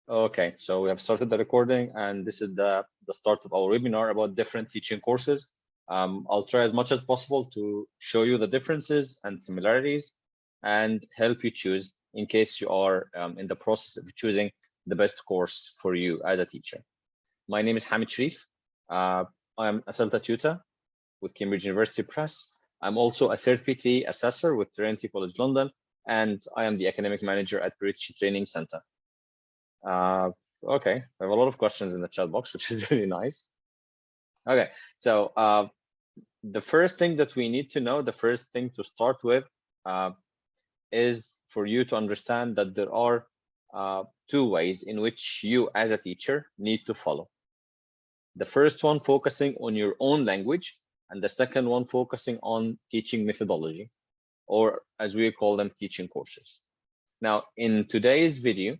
Okay, so we have started the recording, and this is the start of our webinar about different teaching courses. I'll try as much as possible to show you the differences and similarities and help you choose in case you are in the process of choosing the best course for you as a teacher. My name is Hamid Sharif. I'm a Celta tutor with Cambridge University Press. I'm also a CertPT assessor with Trinity College London, and I am the academic manager at British Training Centre. Okay, I have a lot of questions in the chat box, which is really nice. Okay, so the first thing that we need to know, the first thing to start with is for you to understand that there are two ways in which you as a teacher need to follow. The first one focusing on your own language, and the second one focusing on teaching methodology, or as we call them, teaching courses. Now, in today's video,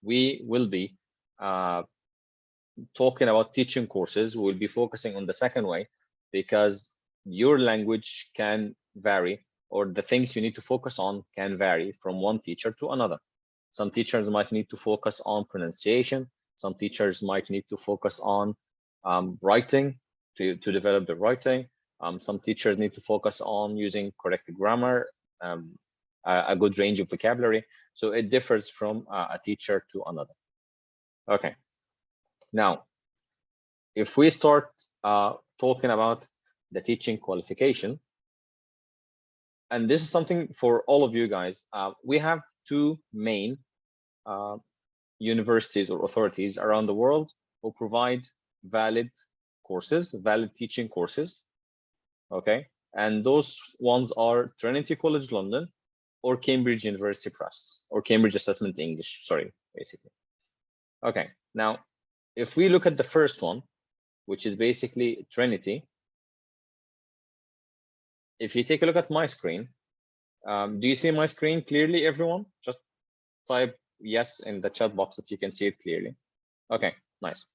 we will be talking about teaching courses. We'll be focusing on the second way because your language can vary, or the things you need to focus on can vary from one teacher to another. Some teachers might need to focus on pronunciation. Some teachers might need to focus on writing to develop the writing. Some teachers need to focus on using correct grammar, a good range of vocabulary. So it differs from a teacher to another. Okay. Now, if we start talking about the teaching qualification, and this is something for all of you guys, we have two main universities or authorities around the world who provide valid courses, valid teaching courses. Okay, and those ones are Trinity College London or Cambridge University Press, or Cambridge Assessment English, sorry, basically. Okay, now, if we look at the first one, which is basically Trinity, if you take a look at my screen, do you see my screen clearly, everyone? Just type yes in the chat box if you can see it clearly. Okay, nice.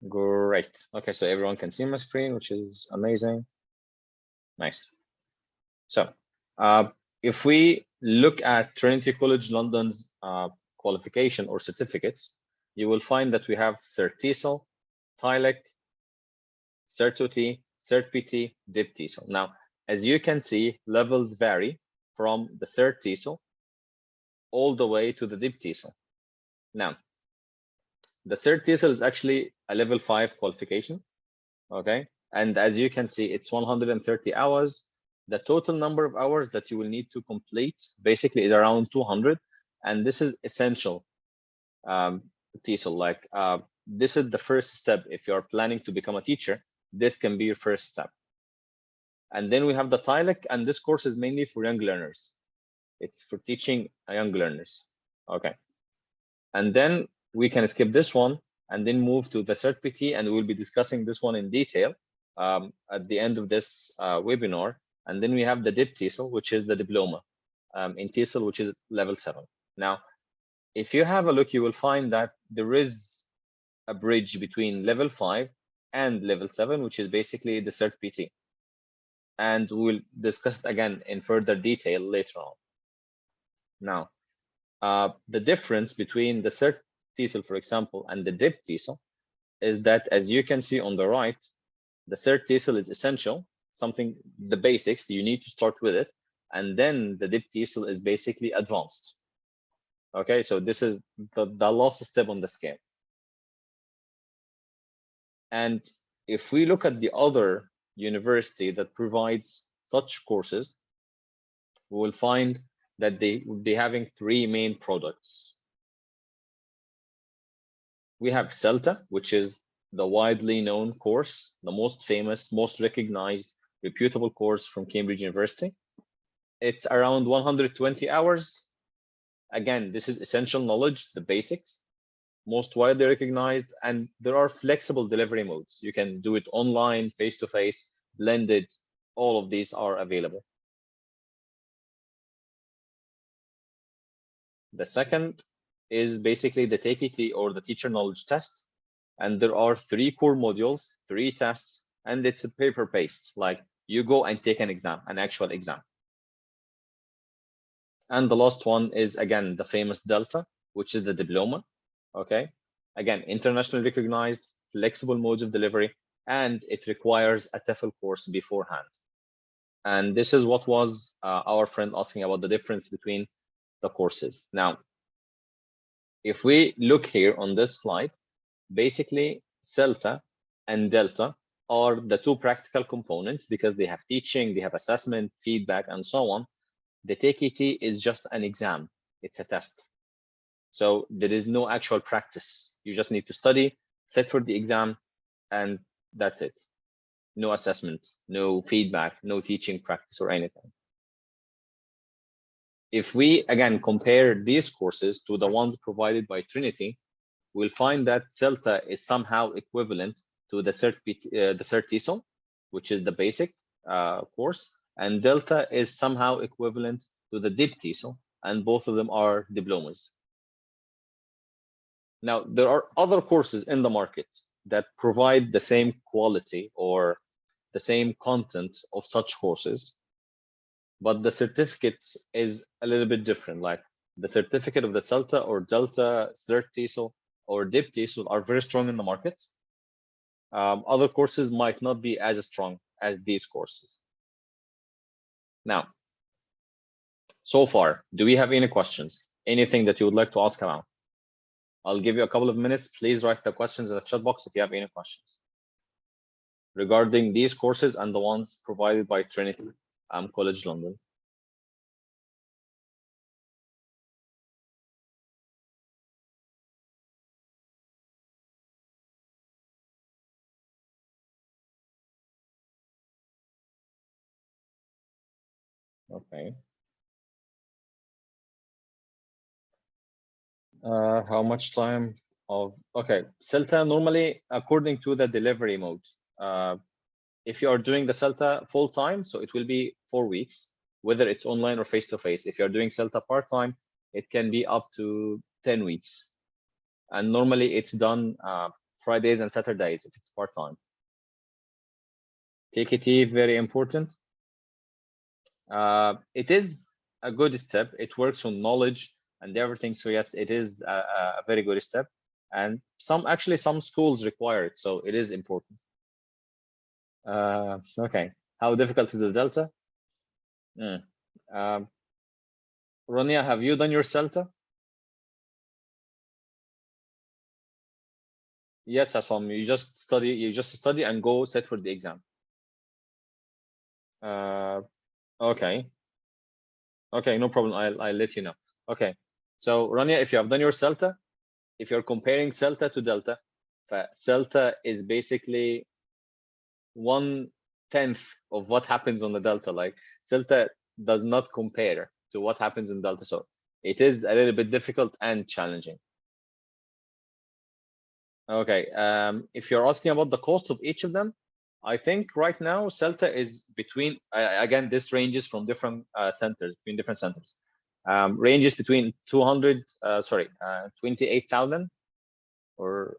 Great. Okay, so everyone can see my screen, which is amazing. Nice. So if we look at Trinity College London's qualification or certificates, you will find that we have CertTESOL, TILEC, CertPT, CertPT, DipTESOL. Now, as you can see, levels vary from the CertTESOL all the way to the DipTESOL. Now, the CertTESOL is actually a level 5 qualification, okay? And as you can see, it's 130 hours. The total number of hours that you will need to complete basically is around 200. And this is essential TESOL. Like this is the first step. If you're planning to become a teacher, this can be your first step. And then we have the TILEC, and this course is mainly for young learners. It's for teaching young learners. Okay. And then we can skip this one and then move to the CertPT, and we'll be discussing this one in detail at the end of this webinar. And then we have the DipTESOL, which is the diploma in TESOL, which is level 7. Now, if you have a look, you will find that there is a bridge between level 5 and level 7, which is basically the CertPT. And we'll discuss it again in further detail later on. Now, the difference between the CertTESOL, for example, and the DipTESOL is that, as you can see on the right, the CertTESOL is essential, something, the basics, you need to start with it. And then the DipTESOL is basically advanced. Okay, so this is the last step on the scale. And if we look at the other university that provides such courses, we will find that they would be having 3 main products. We have Celta, which is the widely known course, the most famous, most recognized, reputable course from Cambridge University. It's around 120 hours. Again, this is essential knowledge, the basics, most widely recognized, and there are flexible delivery modes. You can do it online, face-to-face, blended. All of these are available. The second is basically the TKT, or the teacher knowledge test. And there are 3 core modules, 3 tests, and it's a paper-based, like you go and take an exam, an actual exam. And the last one is, again, the famous Delta, which is the diploma. Okay. Again, internationally recognized, flexible modes of delivery, and it requires a TEFL course beforehand. And this is what was our friend asking about the difference between the courses. Now, if we look here on this slide, basically Celta and Delta are the two practical components because they have teaching, they have assessment, feedback, and so on. The TKT is just an exam. It's a test. So there is no actual practice. You just need to study, sit for the exam, and that's it. No assessment, no feedback, no teaching practice or anything. If we, again, compare these courses to the ones provided by Trinity, we'll find that Celta is somehow equivalent to the CertTSO, which is the basic course, and Delta is somehow equivalent to the DipTSO, and both of them are diplomas. Now, there are other courses in the market that provide the same quality or the same content of such courses, but the certificate is a little bit different. Like the certificate of the Celta or Delta, CertTSO, or DipTSO are very strong in the market. Other courses might not be as strong as these courses. Now, so far, do we have any questions? Anything that you would like to ask about? I'll give you a couple of minutes. Please write the questions in the chat box if you have any questions regarding these courses and the ones provided by Trinity College London. Okay. How much time of, okay, Celta normally according to the delivery mode. If you are doing the Celta full time, so it will be 4 weeks, whether it's online or face-to-face. If you're doing Celta part-time, it can be up to 10 weeks. And normally it's done Fridays and Saturdays if it's part-time. TKT, very important. It is a good step. It works on knowledge and everything. So yes, it is a very good step. And actually some schools require it. So it is important. Okay, how difficult is the Delta? Rania, have you done your Celta? Yes, Assam. You just study and go sit for the exam. Okay. Okay, no problem. I'll let you know. Okay. So Rania, if you have done your Celta, if you're comparing Celta to Delta, Celta is basically 1/10 of what happens on the Delta. Like Celta does not compare to what happens in Delta. So it is a little bit difficult and challenging. Okay, if you're asking about the cost of each of them, I think right now Celta is between, again, this ranges from different centers, between different centers. Ranges between 28,000 or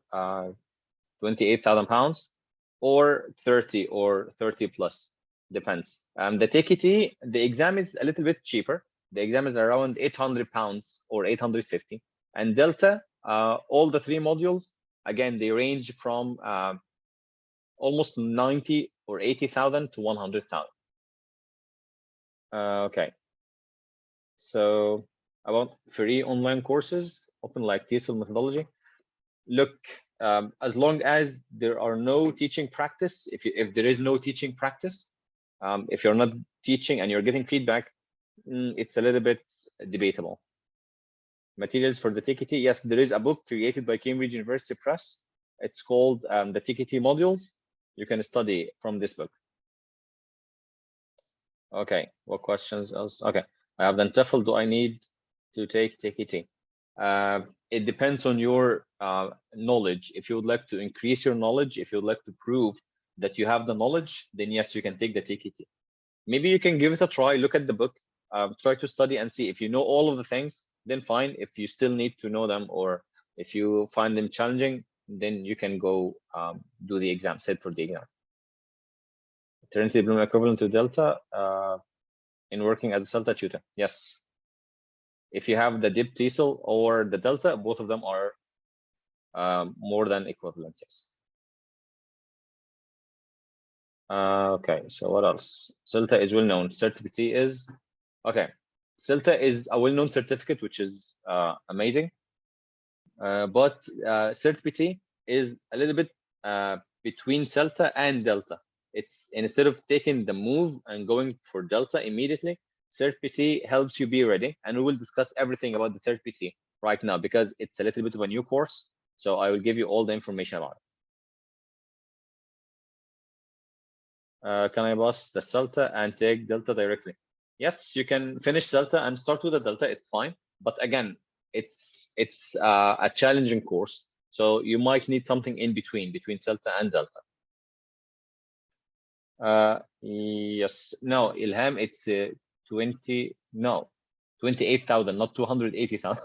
28,000 pounds, or 30 or 30 plus, depends. The TKT, the exam is a little bit cheaper. The exam is around 800 pounds or 850. And Delta, all the 3 modules, again, they range from almost 90 or 80,000 to 100,000. Okay. So about free online courses, open like TESOL methodology. Look, as long as there are no teaching practice, if there is no teaching practice, if you're not teaching and you're getting feedback, it's a little bit debatable. Materials for the TKT, yes, there is a book created by Cambridge University Press. It's called the TKT modules. You can study from this book. Okay, what questions else? Okay, I have done TEFL. Do I need to take TKT? It depends on your knowledge. If you would like to increase your knowledge, if you would like to prove that you have the knowledge, then yes, you can take the TKT. Maybe you can give it a try, look at the book, try to study and see. If you know all of the things, then fine. If you still need to know them, or if you find them challenging, then you can go do the exam, sit for the exam. Trinity diploma equivalent to Delta in working as a Celta tutor. Yes. If you have the dip TESOL or the delta, both of them are more than equivalent, yes. Okay, so what else? Celta is well known. CertPT is okay. Celta is a well-known certificate, which is amazing. But CertPT is a little bit between Celta and Delta. It's instead of taking the move and going for Delta immediately, CertPT helps you be ready. And we will discuss everything about the CertPT right now because it's a little bit of a new course. So I will give you all the information about it. Can I pass the Celta and take Delta directly? Yes, you can finish Celta and start with the Delta. It's fine. But again, it's a challenging course. So you might need something in between Celta and Delta. Yes, no, Ilham, it's 28,000, not 280,000.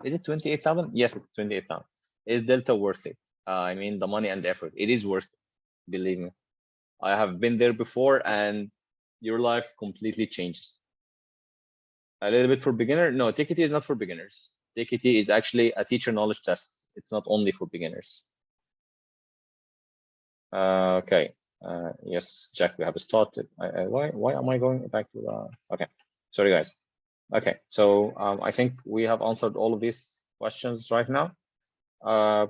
Is it 28,000? Yes, it's 28,000. Is Delta worth it? I mean, the money and the effort. It is worth it, believe me. I have been there before, and your life completely changes. A little bit for beginner? No, TKT is not for beginners. TKT is actually a teacher knowledge test. It's not only for beginners. Okay. Yes, Jack, we have started. Why am I going back to the? Okay, sorry guys. Okay, so I think we have answered all of these questions right now. A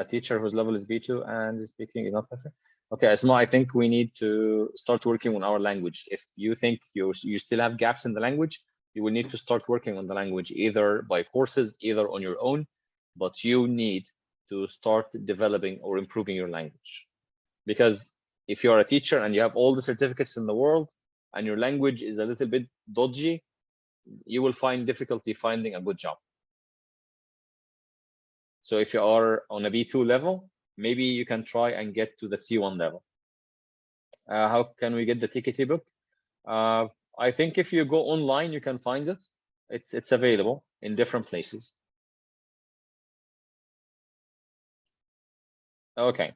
teacher whose level is B2 and speaking is not perfect. Okay, Asma, I think we need to start working on our language. If you think you still have gaps in the language, you will need to start working on the language either by courses, either on your own, but you need to start developing or improving your language. Because if you're a teacher and you have all the certificates in the world and your language is a little bit dodgy, you will find difficulty finding a good job. So if you are on a B2 level, maybe you can try and get to the C1 level. How can we get the TKT book? I think if you go online, you can find it. It's available in different places. Okay,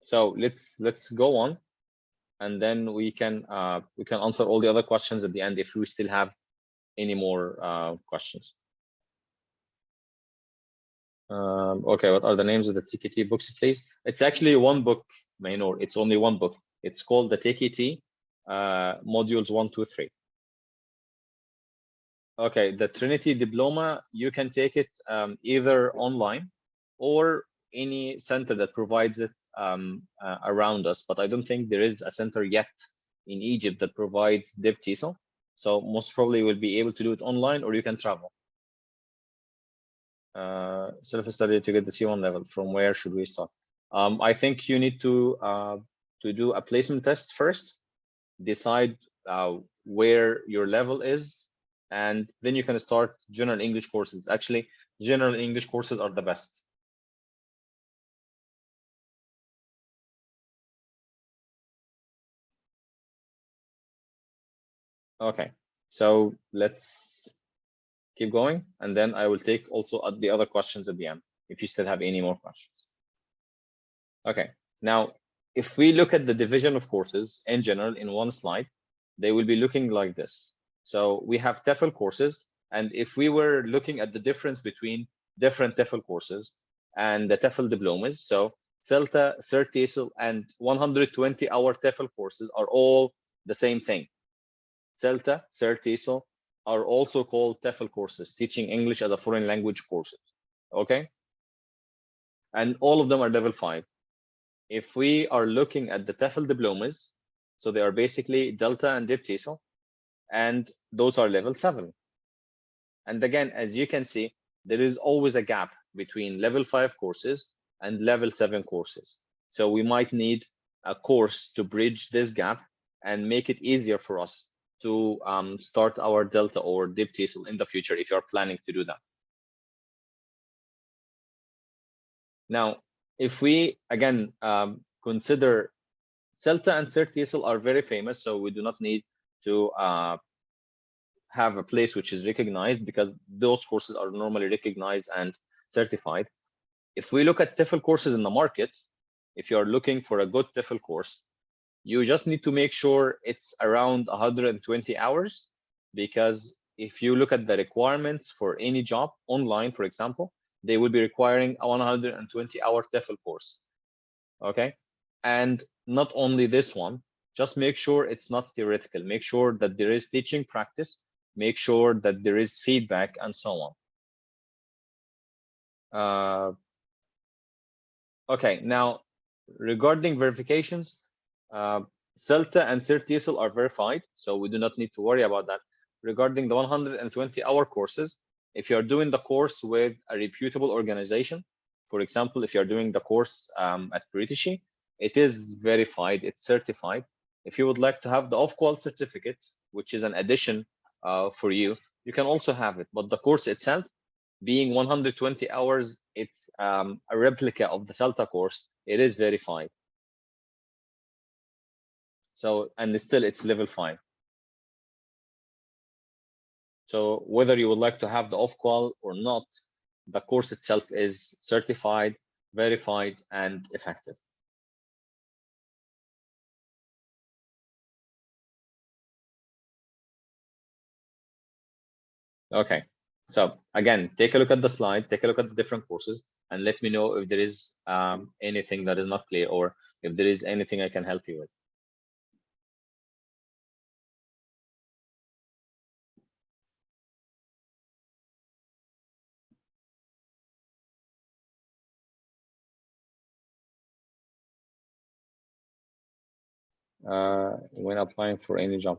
so let's go on, and then we can answer all the other questions at the end if we still have any more questions. Okay, what are the names of the TKT books, please? It's actually one book, Mainor. It's only one book. It's called the TKT modules 1, 2, 3. Okay, the Trinity diploma, you can take it either online or any center that provides it around us, but I don't think there is a center yet in Egypt that provides DIP TESOL. So most probably we'll be able to do it online, or you can travel. Self-study to get the C1 level. From where should we start? I think you need to do a placement test first, decide where your level is, and then you can start general English courses. Actually, general English courses are the best. Okay, so let's keep going, and then I will take also the other questions at the end if you still have any more questions. Okay, now if we look at the division of courses in general in one slide, they will be looking like this. So we have TEFL courses, and if we were looking at the difference between different TEFL courses and the TEFL diplomas, so Celta, CertPT, and 120-hour TEFL courses are all the same thing. Celta, CertPT are also called TEFL courses, teaching English as a foreign language courses. Okay, and all of them are level 5. If we are looking at the TEFL diplomas, so they are basically Delta and DIP TESOL, and those are level 7. And again, as you can see, there is always a gap between level 5 courses and level 7 courses. So we might need a course to bridge this gap and make it easier for us to start our Delta or DIP TESOL in the future if you're planning to do that. Now, if we again consider Celta and CertPT are very famous, so we do not need to have a place which is recognized because those courses are normally recognized and certified. If we look at TEFL courses in the market, if you're looking for a good TEFL course, you just need to make sure it's around 120 hours, because if you look at the requirements for any job online, for example, they will be requiring a 120-hour TEFL course. Okay, and not only this one, just make sure it's not theoretical. Make sure that there is teaching practice. Make sure that there is feedback and so on. Okay, now regarding verifications, Celta and CertTSL are verified, so we do not need to worry about that. Regarding the 120-hour courses, if you're doing the course with a reputable organization, for example, if you're doing the course at British, it is verified, it's certified. If you would like to have the off-qual certificate, which is an addition for you, you can also have it. But the course itself, being 120 hours, it's a replica of the Celta course. It is verified. So, and still it's level 5. So whether you would like to have the off-qual or not, the course itself is certified, verified, and effective. Okay, so again, take a look at the slide, take a look at the different courses, and let me know if there is anything that is not clear, or if there is anything I can help you with. When applying for any job,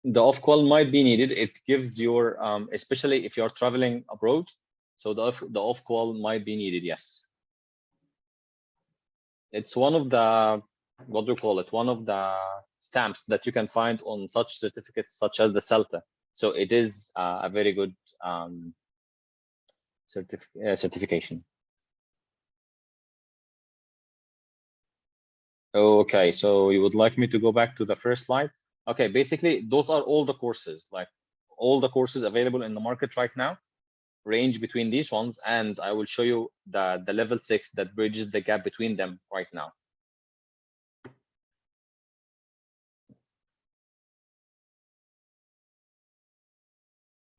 the off-qual might be needed. It gives your, especially if you're traveling abroad, so the off-qual might be needed, yes. It's one of the, what do you call it? One of the stamps that you can find on such certificates, such as the Celta. So it is a very good certification. Okay, so you would like me to go back to the first slide? Okay, basically, those are all the courses, like all the courses available in the market right now, range between these ones, and I will show you the level 6 that bridges the gap between them right now.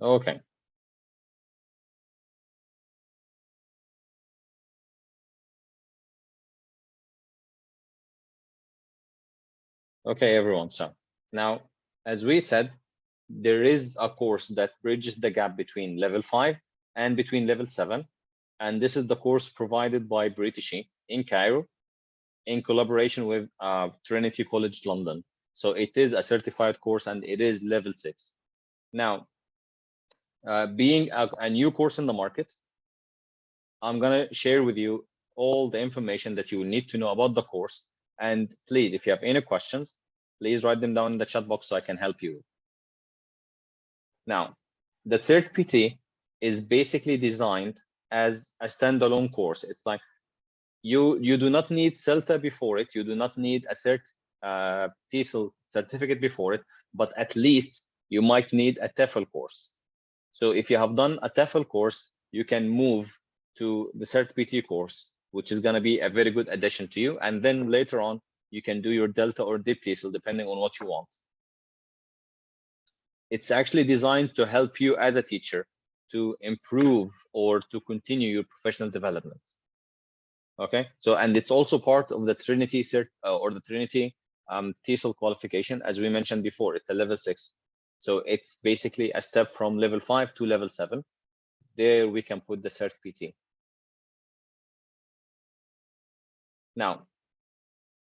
Okay. Okay, everyone. So now, as we said, there is a course that bridges the gap between level 5 and between level 7. And this is the course provided by British in Cairo in collaboration with Trinity College London. So it is a certified course and it is level 6. Now, being a new course in the market, I'm going to share with you all the information that you need to know about the course. And please, if you have any questions, please write them down in the chat box so I can help you. Now, the CertPT is basically designed as a standalone course. It's like you do not need Celta before it. You do not need a CertPT certificate before it, but at least you might need a TEFL course. So if you have done a TEFL course, you can move to the CertPT course, which is going to be a very good addition to you. And then later on, you can do your Delta or Dip TESOL, depending on what you want. It's actually designed to help you as a teacher to improve or to continue your professional development. Okay, so, and it's also part of the Trinity cert or the Trinity TESOL qualification. As we mentioned before, it's a level 6. So it's basically a step from level 5 to level 7. There we can put the CertPT. Now,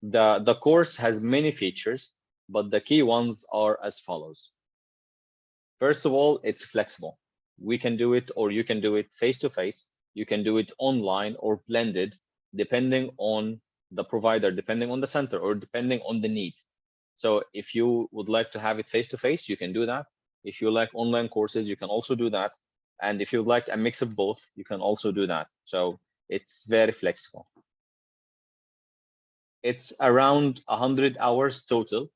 the course has many features, but the key ones are as follows. First of all, it's flexible. We can do it, or you can do it face-to-face. You can do it online or blended, depending on the provider, depending on the center, or depending on the need. So if you would like to have it face-to-face, you can do that. If you like online courses, you can also do that. And if you like a mix of both, you can also do that. So it's very flexible. It's around 100 hours total.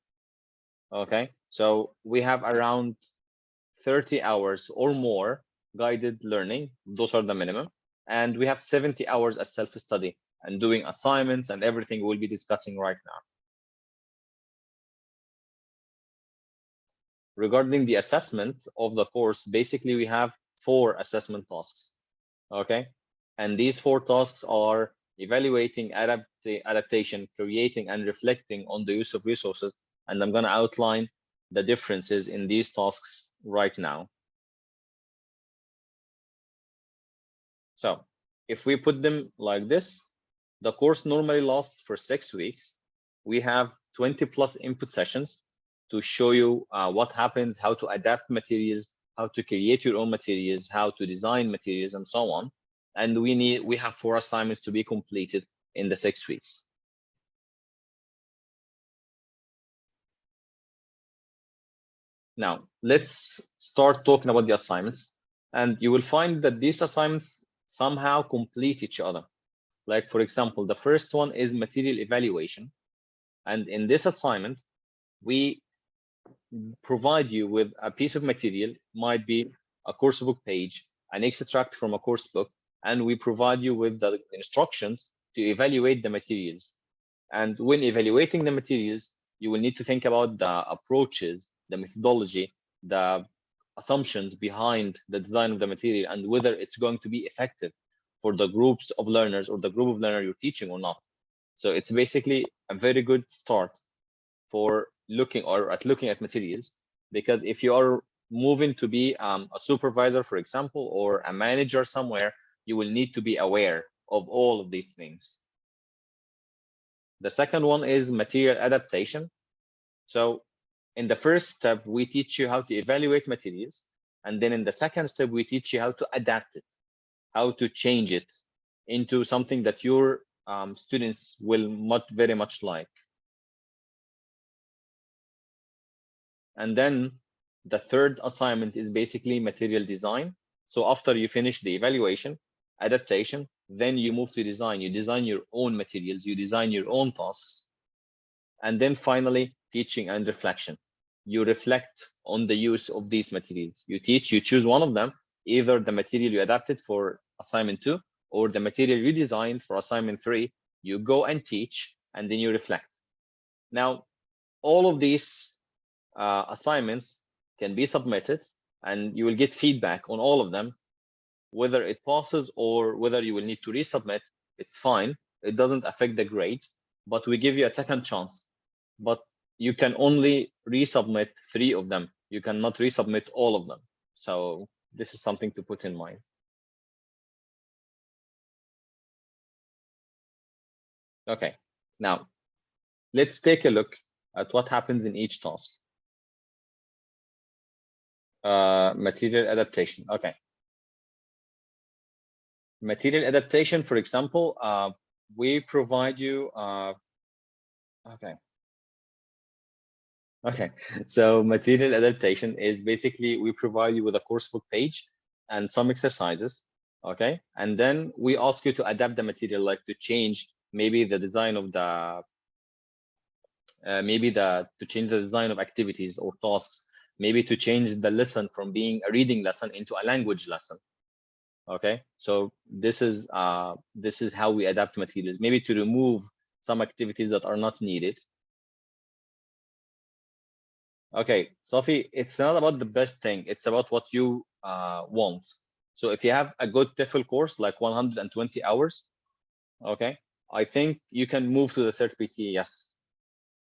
Okay, so we have around 30 hours or more guided learning. Those are the minimum. And we have 70 hours as self-study and doing assignments and everything we'll be discussing right now. regarding the assessment of the course, basically we have 4 assessment tasks. Okay, and these 4 tasks are evaluating, adaptation, creating, and reflecting on the use of resources. And I'm going to outline the differences in these tasks right now. So if we put them like this, the course normally lasts for 6 weeks. We have 20+ input sessions to show you what happens, how to adapt materials, how to create your own materials, how to design materials, and so on. And we have 4 assignments to be completed in the 6 weeks. Now, let's start talking about the assignments. And you will find that these assignments somehow complete each other. Like, for example, the first one is material evaluation. And in this assignment, we provide you with a piece of material, might be a course book page, an extract from a course book, and we provide you with the instructions to evaluate the materials. And when evaluating the materials, you will need to think about the approaches, the methodology, the assumptions behind the design of the material, and whether it's going to be effective for the groups of learners or the group of learners you're teaching or not. So it's basically a very good start for looking at materials, because if you are moving to be a supervisor, for example, or a manager somewhere, you will need to be aware of all of these things. The second one is material adaptation. So in the first step, we teach you how to evaluate materials. And then in the second step, we teach you how to adapt it, how to change it into something that your students will very much like. And then the third assignment is basically material design. So after you finish the evaluation, adaptation, then you move to design. You design your own materials, you design your own tasks. And then finally, teaching and reflection. You reflect on the use of these materials. You teach, you choose one of them, either the material you adapted for assignment 2 or the material you designed for assignment 3. You go and teach, and then you reflect. Now, all of these assignments can be submitted, and you will get feedback on all of them. Whether it passes or whether you will need to resubmit, it's fine. It doesn't affect the grade, but we give you a second chance. But you can only resubmit 3 of them. You cannot resubmit all of them. So this is something to put in mind. Okay, now let's take a look at what happens in each task. Material adaptation. Okay. Material adaptation, for example, we provide you. Okay. So material adaptation is basically we provide you with a course book page and some exercises. Okay, and then we ask you to adapt the material, like to change maybe the design of the to change the design of activities or tasks, maybe to change the lesson from being a reading lesson into a language lesson. Okay, so this is how we adapt materials, maybe to remove some activities that are not needed. Okay, Sophie, it's not about the best thing, it's about what you want. So if you have a good TEFL course, like 120 hours, okay, I think you can move to the CertPT, yes.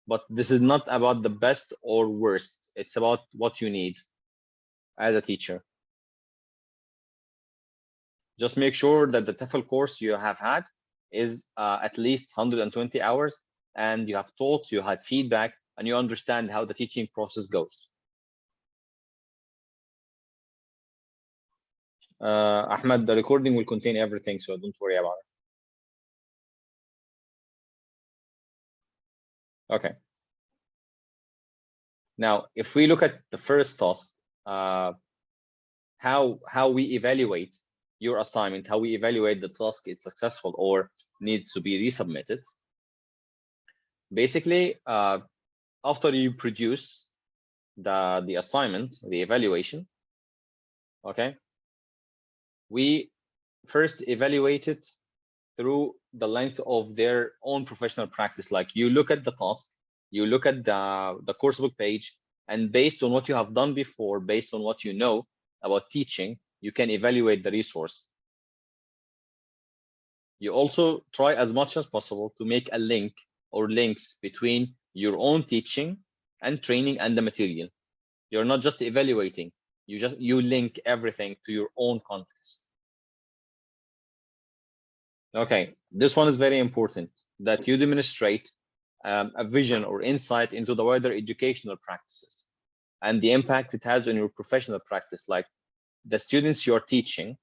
But this is not about the best or worst. It's about what you need as a teacher. Just make sure that the TEFL course you have had is at least 120 hours, and you have taught, you had feedback, and you understand how the teaching process goes. Ahmed, the recording will contain everything, so don't worry about it. Okay. Now, if we look at the first task, how we evaluate your assignment, how we evaluate the task is successful or needs to be resubmitted. Basically, after you produce the assignment, the evaluation, okay, we first evaluate it through the length of their own professional practice. Like you look at the task, you look at the coursebook page, And based on what you have done before, based on what you know about teaching, you can evaluate the resource. You also try as much as possible to make a link or links between your own teaching and training and the material. You're not just evaluating, you link everything to your own context. Okay, this one is very important, that you demonstrate a vision or insight into the wider educational practices and the impact it has on your professional practice, like the students you're teaching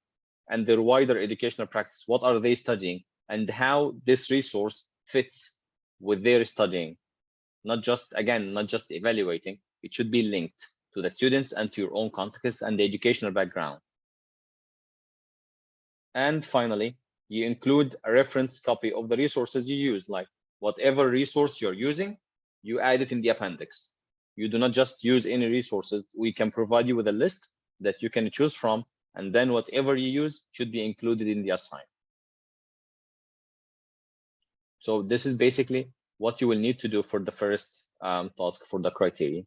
and their wider educational practice. What are they studying and how this resource fits with their studying? Not just evaluating, it should be linked to the students and to your own context and the educational background. And finally, you include a reference copy of the resources you use, like whatever resource you're using, you add it in the appendix. You do not just use any resources. We can provide you with a list that you can choose from, and then whatever you use should be included in the assignment. So this is basically what you will need to do for the first task for the criteria.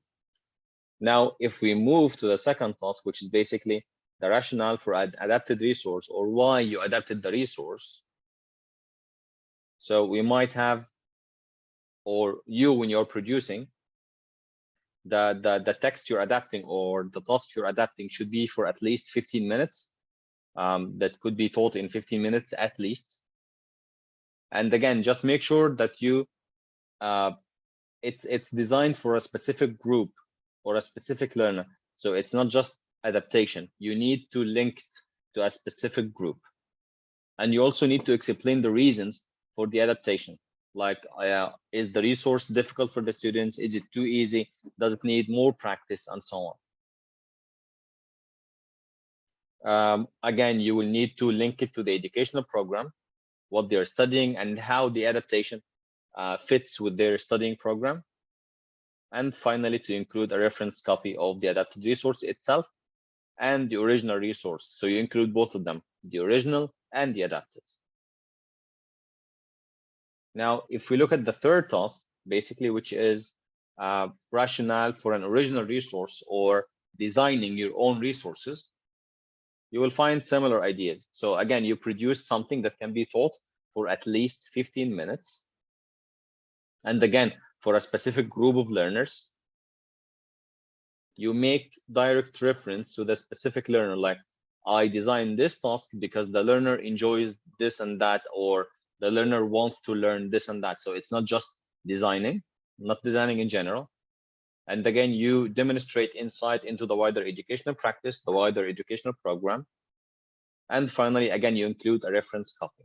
Now, if we move to the second task, which is basically the rationale for adapted resource, or why you adapted the resource. So we might have, or you, when you're producing, the text you're adapting or the task you're adapting should be for at least 15 minutes. That could be taught in 15 minutes at least. And again, just make sure that you it's designed for a specific group or a specific learner. So it's not just adaptation. You need to link it to a specific group. And you also need to explain the reasons for the adaptation. Like, is the resource difficult for the students? Is it too easy? Does it need more practice, and so on? Again, you will need to link it to the educational program, what they're studying, and how the adaptation fits with their studying program. And finally, to include a reference copy of the adapted resource itself and the original resource. So you include both of them, the original and the adapted. Now, if we look at the third task, basically, which is rationale for an original resource or designing your own resources, you will find similar ideas. So again, you produce something that can be taught for at least 15 minutes. And again, for a specific group of learners, you make direct reference to the specific learner, like, I designed this task because the learner enjoys this and that, or the learner wants to learn this and that. So it's not just designing, not designing in general. And again, you demonstrate insight into the wider educational practice, the wider educational program. And finally, again, you include a reference copy.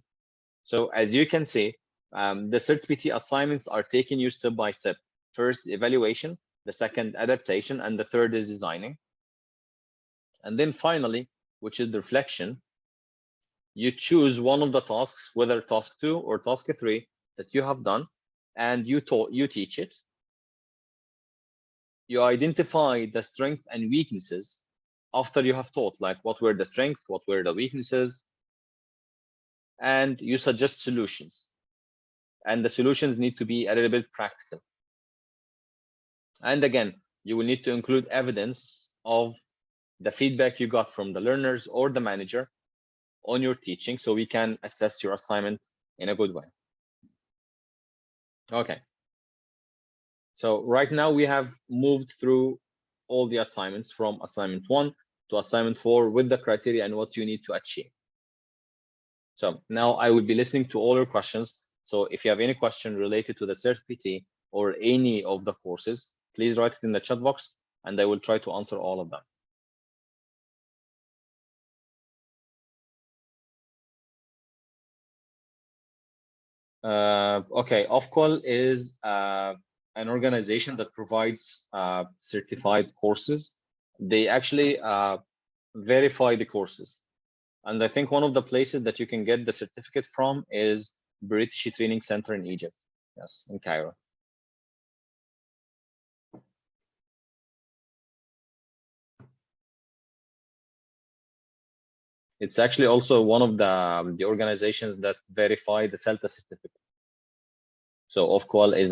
So as you can see, the CertPT assignments are taking you step by step. First, evaluation, the second, adaptation, and the third is designing. And then finally, which is the reflection, you choose one of the tasks, whether task 2 or task 3 that you have done, and you teach it. You identify the strengths and weaknesses after you have taught, like what were the strengths, what were the weaknesses, and you suggest solutions. And the solutions need to be a little bit practical. And again, you will need to include evidence of the feedback you got from the learners or the manager on your teaching, so we can assess your assignment in a good way. Okay. So right now we have moved through all the assignments from assignment 1 to assignment 4 with the criteria and what you need to achieve. So now I will be listening to all your questions. So if you have any question related to the CertPT or any of the courses, please write it in the chat box and I will try to answer all of them. Okay, OFCOL is an organization that provides certified courses. They actually verify the courses. And I think one of the places that you can get the certificate from is British Training Center in Egypt. Yes, in Cairo. It's actually also one of the organizations that verify the Celta certificate. So OFCOL is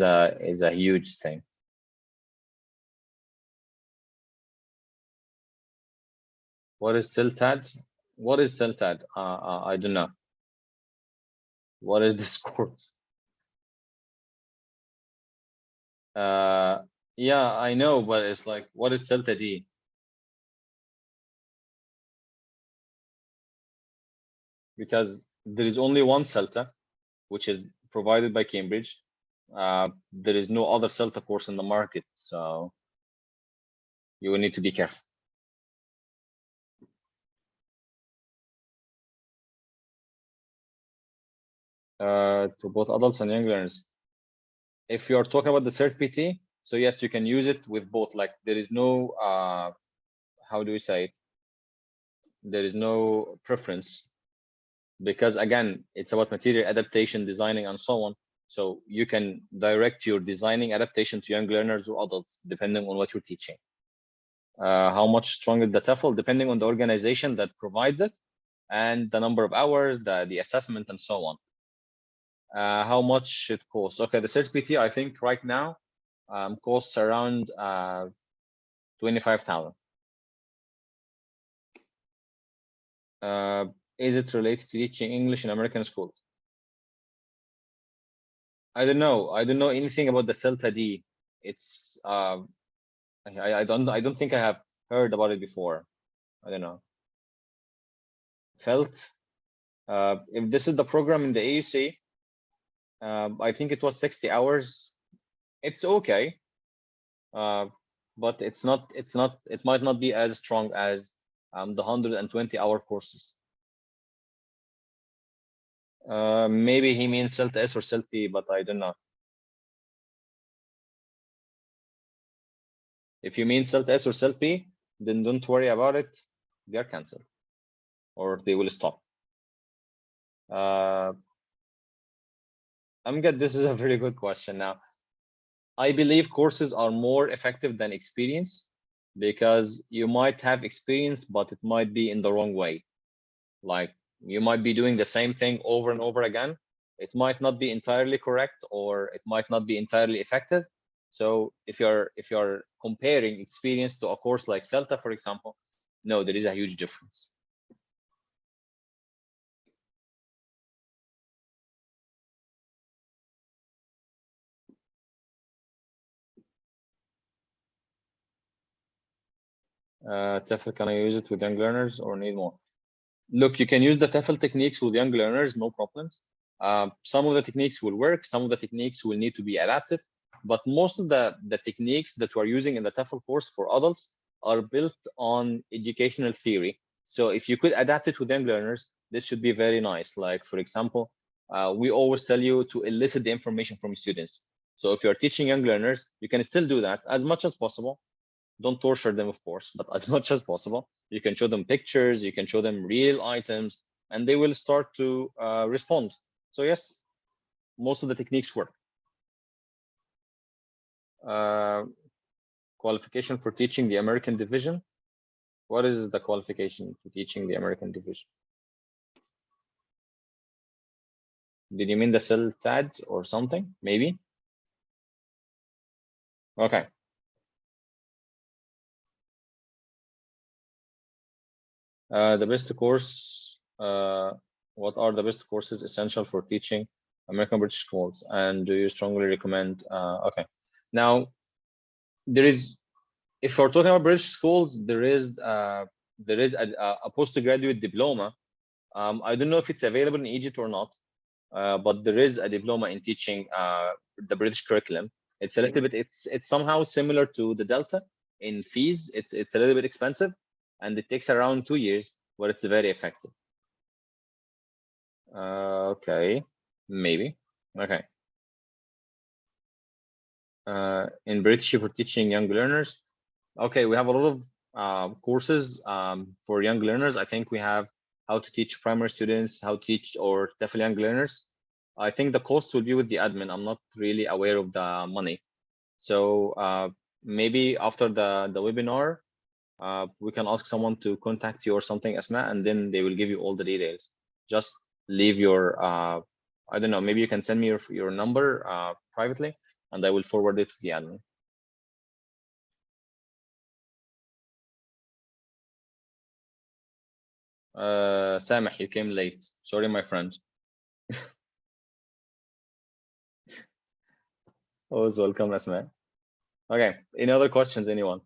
a huge thing. What is CelTAD? What is CelTAD? I don't know. What is this course? Yeah, I know, but it's like, what is CeltaD? Because there is only one Celta, which is provided by Cambridge. There is no other Celta course in the market, so you will need to be careful. To both adults and young learners. If you're talking about the CertPT, so yes, you can use it with both. Like there is no, how do we say it? There is no preference, because again, it's about material adaptation, designing, and so on. So you can direct your designing adaptation to young learners or adults, depending on what you're teaching. How much stronger the TOEFL, depending on the organization that provides it, and the number of hours, the assessment, and so on. How much it costs? Okay, the CertPT, I think right now costs around 25,000. Is it related to teaching English in American schools? I don't know. I don't know anything about the CeltaD. It's I don't think I have heard about it before. I don't know. Felt. If this is the program in the AUC, I think it was 60 hours. It's okay, but it's not. It might not be as strong as the 120-hour courses. Maybe he means Celta S or Celta P, but I don't know. If you mean Celta S or Celta P, then don't worry about it. They are canceled, or they will stop. Amgad, this is a very good question. Now, I believe courses are more effective than experience, because you might have experience, but it might be in the wrong way. Like you might be doing the same thing over and over again. It might not be entirely correct, or it might not be entirely effective. So if you're comparing experience to a course like Celta, for example, no, there is a huge difference. TOEFL, can I use it with young learners or need more? Look, you can use the TOEFL techniques with young learners, no problems. Some of the techniques will work, some of the techniques will need to be adapted, but most of the techniques that we're using in the TOEFL course for adults are built on educational theory. So if you could adapt it with young learners, this should be very nice. Like, for example, we always tell you to elicit the information from students. So if you're teaching young learners, you can still do that as much as possible. Don't torture them, of course, but as much as possible. You can show them pictures, you can show them real items, and they will start to respond. So yes, most of the techniques work. Qualification for teaching the American division. What is the qualification to teaching the American division? Did you mean the CelTAD or something? Maybe. Okay. The best course. What are the best courses essential for teaching American British schools, and do you strongly recommend? Okay. Now, there is, if we're talking about British schools, there is a postgraduate diploma. I don't know if it's available in Egypt or not, but there is a diploma in teaching the British curriculum. It's a little bit, it's somehow similar to the Delta in fees. It's a little bit expensive, and it takes around 2 years, but it's very effective. Okay, maybe. Okay. In British for teaching young learners. Okay, we have a lot of courses for young learners. I think we have how to teach primary students, how to teach or TOEFL young learners. I think the cost will be with the admin. I'm not really aware of the money. So maybe after the webinar, we can ask someone to contact you or something, Asma, and then they will give you all the details. Just leave your, I don't know, maybe you can send me your number privately, and I will forward it to the admin. Sameh, you came late. Sorry, my friend. Always welcome, Asma. Okay, any other questions, anyone?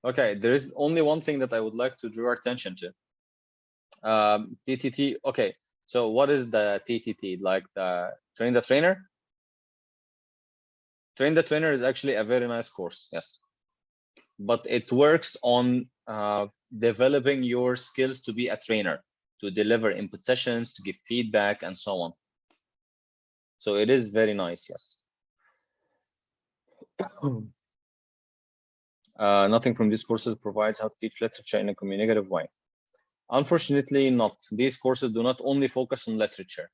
Okay, there is only one thing that I would like to draw your attention to. TTT, okay, so what is the TTT? Like the Train the Trainer? Train the Trainer is actually a very nice course, yes. But it works on developing your skills to be a trainer, to deliver input sessions, to give feedback, and so on. So it is very nice, yes. Nothing from these courses provides how to teach literature in a communicative way. Unfortunately, not. These courses do not only focus on literature,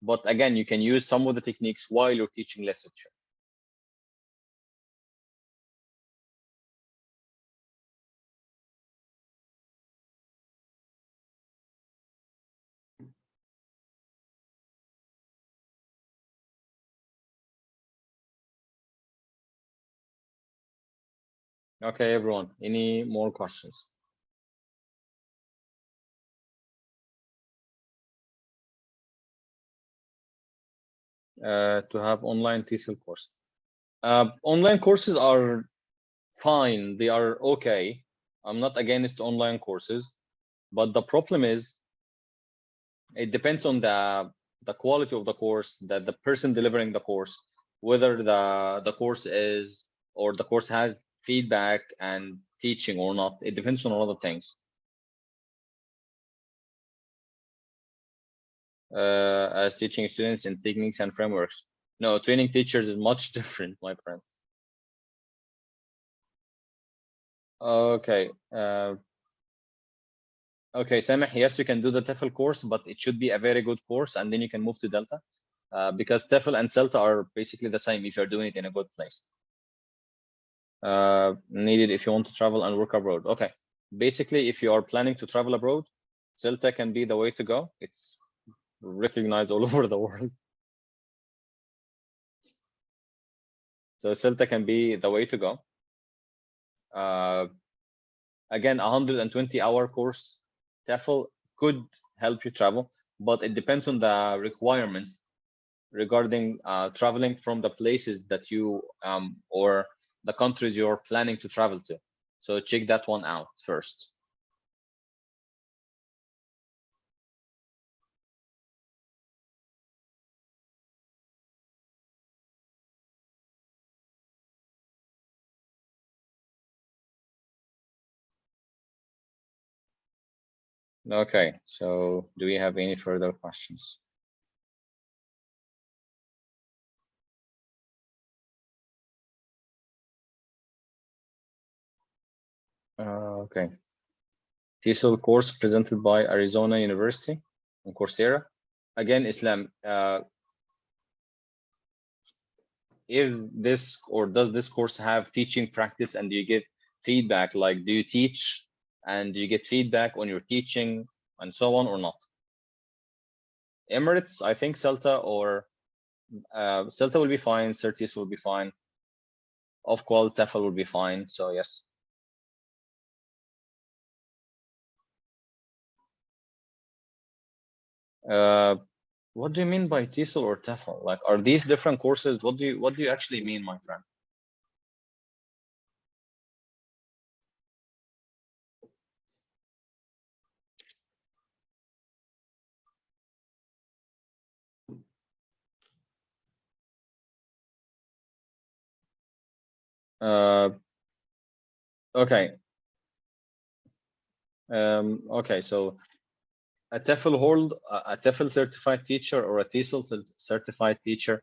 but again, you can use some of the techniques while you're teaching literature. Okay, everyone, any more questions? To have online TESOL course. Online courses are fine, they are okay. I'm not against online courses, but the problem is it depends on the quality of the course, that the person delivering the course, whether the course is or the course has feedback and teaching or not. It depends on a lot of things. As teaching students in techniques and frameworks. No, training teachers is much different, my friend. Okay. Okay, Sameh, yes, you can do the TEFL course, but it should be a very good course, and then you can move to Delta, because TEFL and Celta are basically the same if you're doing it in a good place. Needed if you want to travel and work abroad. Okay, basically, if you are planning to travel abroad, Celta can be the way to go. It's recognized all over the world. So Celta can be the way to go. Again, 120-hour course, TEFL could help you travel, but it depends on the requirements regarding traveling from the places that you or the countries you're planning to travel to. So check that one out first. Okay, so do we have any further questions? Okay. TESOL course presented by Arizona University on Coursera. Again, Islam, is this or does this course have teaching practice, and do you give feedback? Like, do you teach and do you get feedback on your teaching and so on or not? Emirates, I think Celta or Celta will be fine. Certis will be fine. Of qual, TEFL will be fine. So yes. What do you mean by TESOL or TEFL? Like, are these different courses? What do you actually mean, my friend? Okay. Okay, so a TEFL certified teacher or a TESOL certified teacher,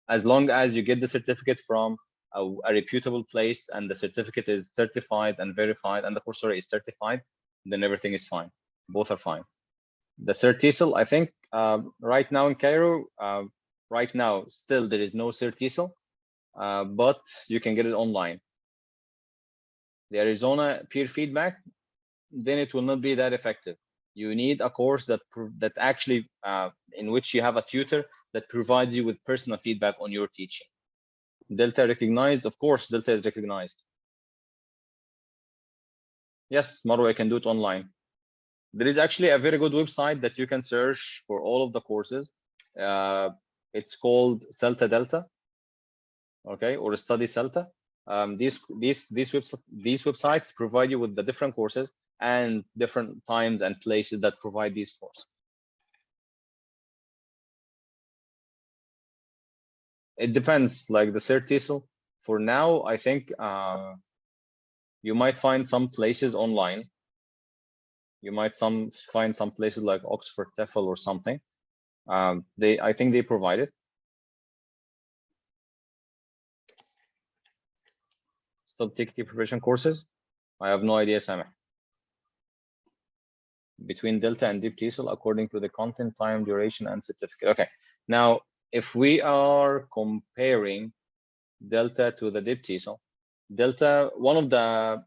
as long as you get the certificate from a reputable place and the certificate is certified and verified and the coursera is certified, then everything is fine. Both are fine. The CertTESOL, I think right now in Cairo, right now still there is no CertTESOL, but you can get it online. The Arizona peer feedback, then it will not be that effective. You need a course that actually in which you have a tutor that provides you with personal feedback on your teaching. Delta recognized, of course, Delta is recognized. Yes, Marwa, you can do it online. There is actually a very good website that you can search for all of the courses. It's called Celta Delta, okay, or Study Celta. These websites provide you with the different courses and different times and places that provide these courses. It depends, like the CertTSL. For now, I think you might find some places online. You might find some places like Oxford TEFL or something. I think they provide it. Sub-TKT preparation courses. I have no idea, Sameh. Between Delta and Deep TESOL according to the content, time, duration, and certificate. Okay. Now, if we are comparing Delta to the Deep TESOL, Delta, one of the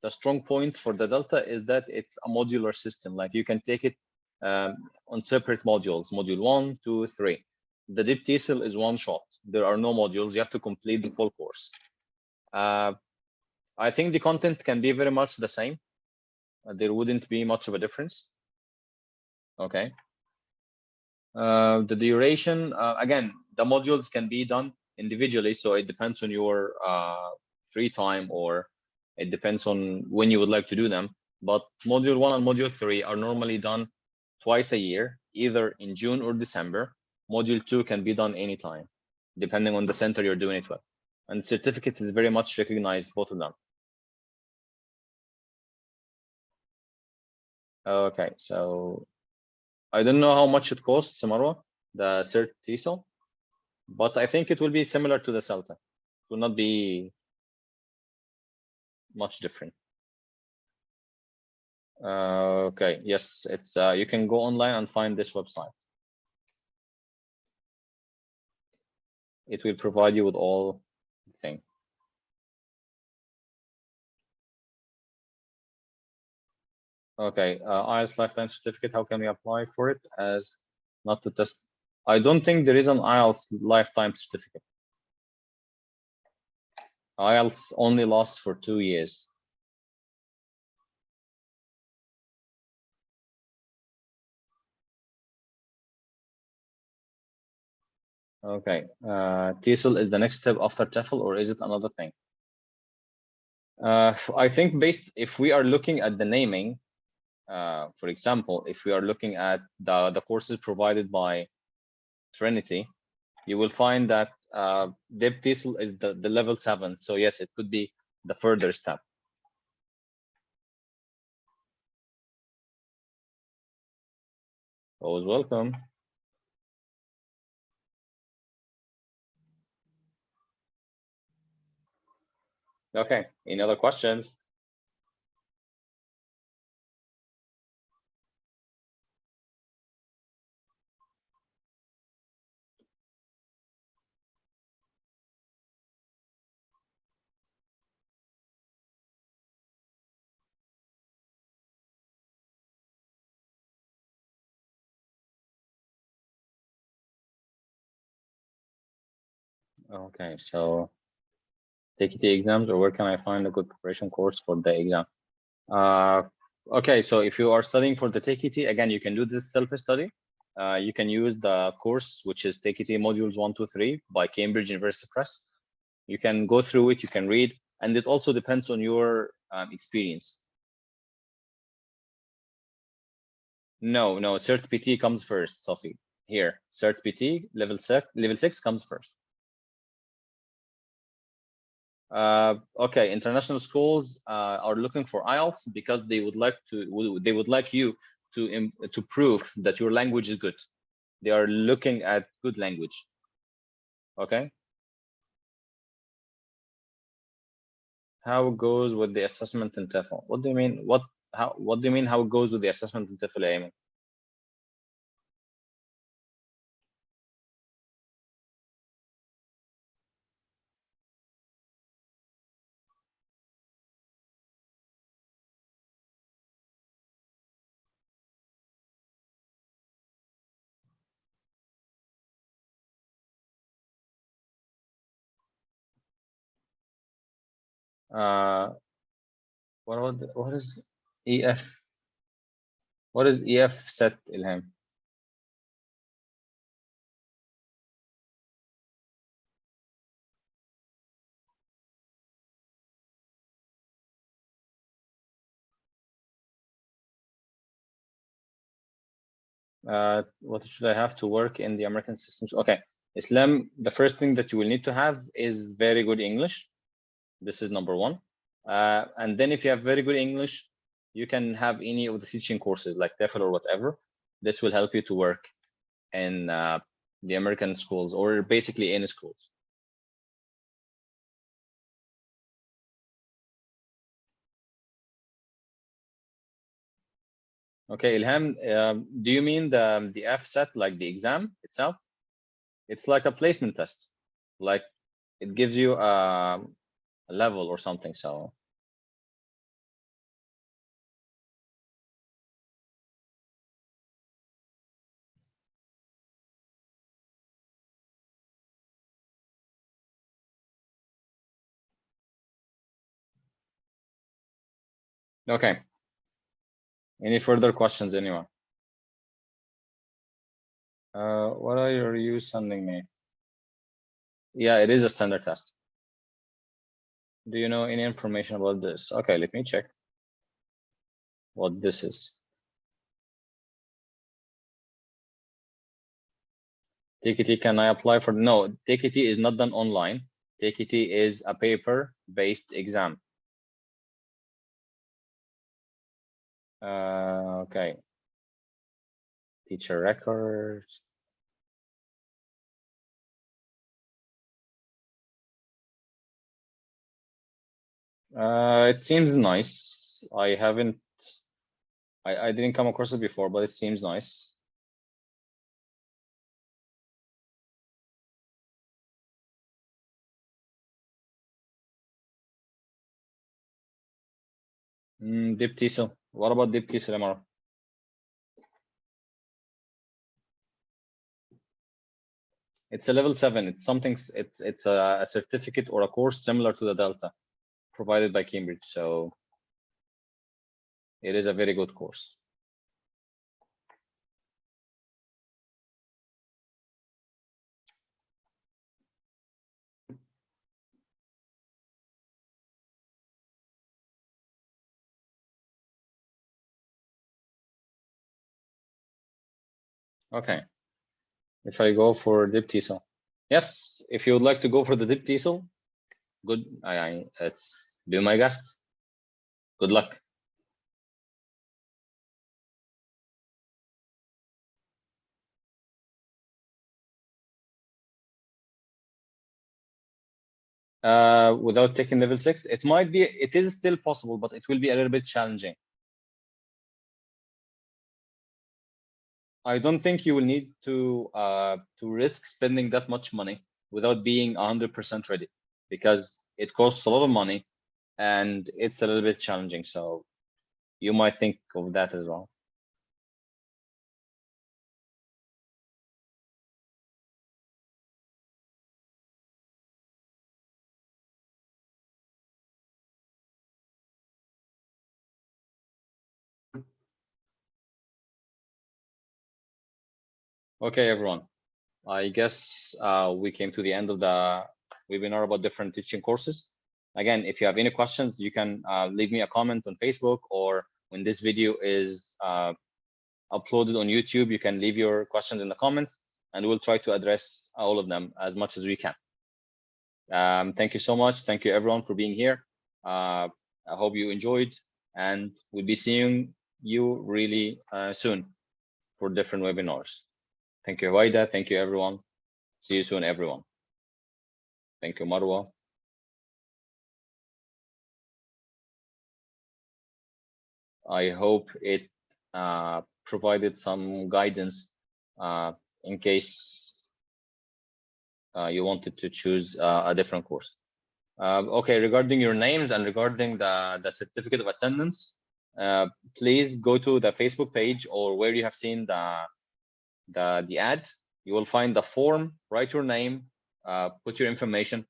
strong points for the Delta is that it's a modular system. Like you can take it on separate modules, module 1, 2, 3. The Deep TESOL is one shot. There are no modules. You have to complete the full course. I think the content can be very much the same. There wouldn't be much of a difference. Okay. The duration, again, the modules can be done individually, so it depends on your free time, or it depends on when you would like to do them. But module 1 and module 3 are normally done twice a year, either in June or December. Module 2 can be done anytime, depending on the center you're doing it with. And certificate is very much recognized, both of them. Okay, so I don't know how much it costs, Marwa, the Cert TESOL, but I think it will be similar to the Celta. It will not be much different. Okay, yes, it's you can go online and find this website. It will provide you with all things. Okay, IELTS lifetime certificate. How can we apply for it as not to test? I don't think there is an IELTS lifetime certificate. IELTS only lasts for 2 years. Okay, TESOL is the next step after TEFL, or is it another thing? I think if we are looking at the naming, for example, if we are looking at the courses provided by Trinity, you will find that Deep TESOL is the level 7. So yes, it could be the further step. Always welcome. Okay, any other questions? Okay, so take the exams, or where can I find a good preparation course for the exam? Okay, so if you are studying for the TKT, again, you can do the self-study. You can use the course, which is TKT modules 1, 2, 3 by Cambridge University Press. You can go through it, you can read, and it also depends on your experience. No, CertPT comes first, Sophie. Here, CertPT level 6 comes first. Okay, international schools are looking for IELTS because they would like you to prove that your language is good. They are looking at good language. Okay. How it goes with the assessment in TEFL? What do you mean? What do you mean? How it goes with the assessment in TEFL, Ayman? what is EF? What is EF set, Ilham? What should I have to work in the American systems? Okay, Islam, the first thing that you will need to have is very good English. This is number one. And then if you have very good English, you can have any of the teaching courses like TEFL or whatever. This will help you to work in the American schools or basically any schools. Okay, Ilham, do you mean the F set, like the exam itself? It's like a placement test, like it gives you a level or something. So okay. Any further questions, anyone? What are you sending me? Yeah, it is a standard test. Do you know any information about this? Okay, let me check what this is. TKT, can I apply for? No, TKT is not done online. TKT is a paper-based exam. Okay. Teacher records. It seems nice. I didn't come across it before, but it seems nice. Deep TESOL. What about Deep TESOL, MR? It's a level 7. It's something. It's a certificate or a course similar to the Delta, provided by Cambridge. So it is a very good course. Okay. If I go for Deep TESOL, yes. If you would like to go for the Deep TESOL, good. It's be my guest. Good luck. Without taking level 6, it might be. It is still possible, but it will be a little bit challenging. I don't think you will need to risk spending that much money without being 100% ready, because it costs a lot of money and it's a little bit challenging. So you might think of that as well. Okay, everyone. I guess we came to the end of the webinar about different teaching courses. Again, if you have any questions, you can leave me a comment on Facebook, or when this video is uploaded on YouTube, you can leave your questions in the comments and we'll try to address all of them as much as we can. Thank you so much. Thank you everyone for being here. I hope you enjoyed, and we'll be seeing you really soon for different webinars. Thank you, Waida. Thank you, everyone. See you soon, everyone. Thank you, Marwa. I hope it provided some guidance in case you wanted to choose a different course. Okay, regarding your names and regarding the certificate of attendance, please go to the Facebook page or where you have seen the ad. You will find the form, write your name, put your information,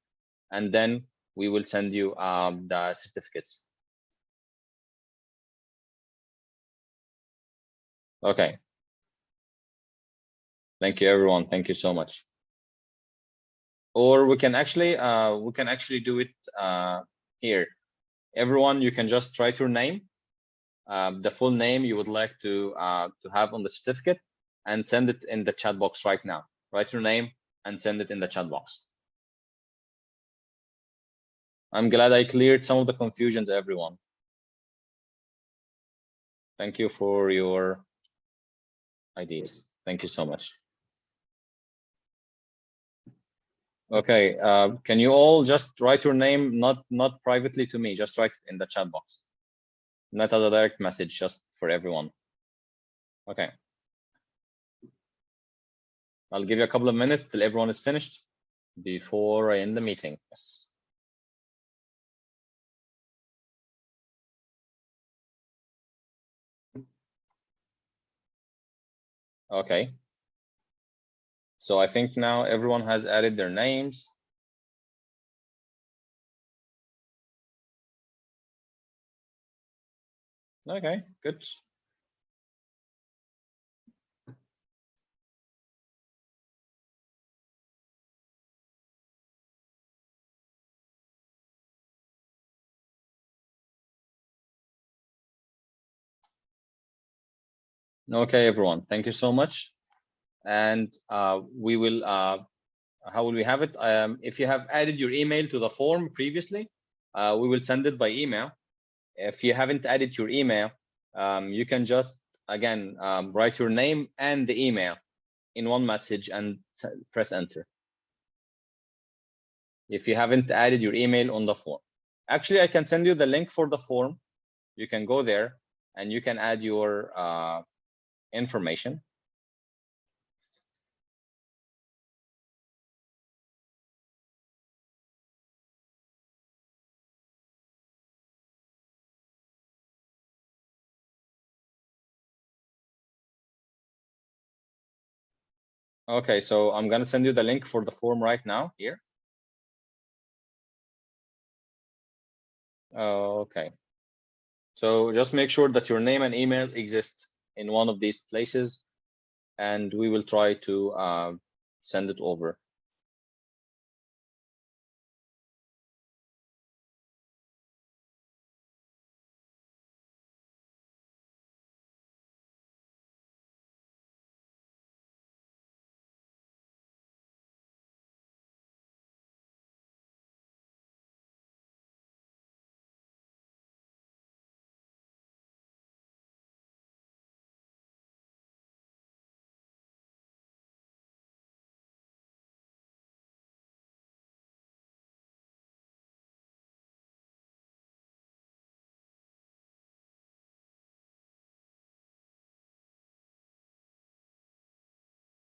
and then we will send you the certificates. Okay. Thank you, everyone. Thank you so much. Or we can actually do it here. Everyone, you can just write your name, the full name you would like to have on the certificate, and send it in the chat box right now. Write your name and send it in the chat box. I'm glad I cleared some of the confusions, everyone. Thank you for your ideas. Thank you so much. Okay, can you all just write your name, not privately to me, just write it in the chat box, not as a direct message, just for everyone. Okay. I'll give you a couple of minutes till everyone is finished before I end the meeting. Yes. Okay. So I think now everyone has added their names. Okay, good. Okay, everyone, thank you so much. And we will, how will we have it? If you have added your email to the form previously, we will send it by email. If you haven't added your email, you can just, again, write your name and the email in one message and press enter. If you haven't added your email on the form. Actually, I can send you the link for the form. You can go there and you can add your information. Okay, so I'm gonna send you the link for the form right now here. Okay. So just make sure that your name and email exist in one of these places, and we will try to send it over.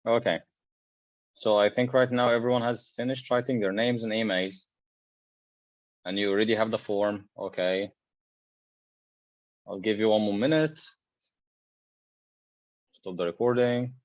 Okay. So I think right now everyone has finished writing their names and emails, and you already have the form. Okay. I'll give you one more minute. Stop the recording.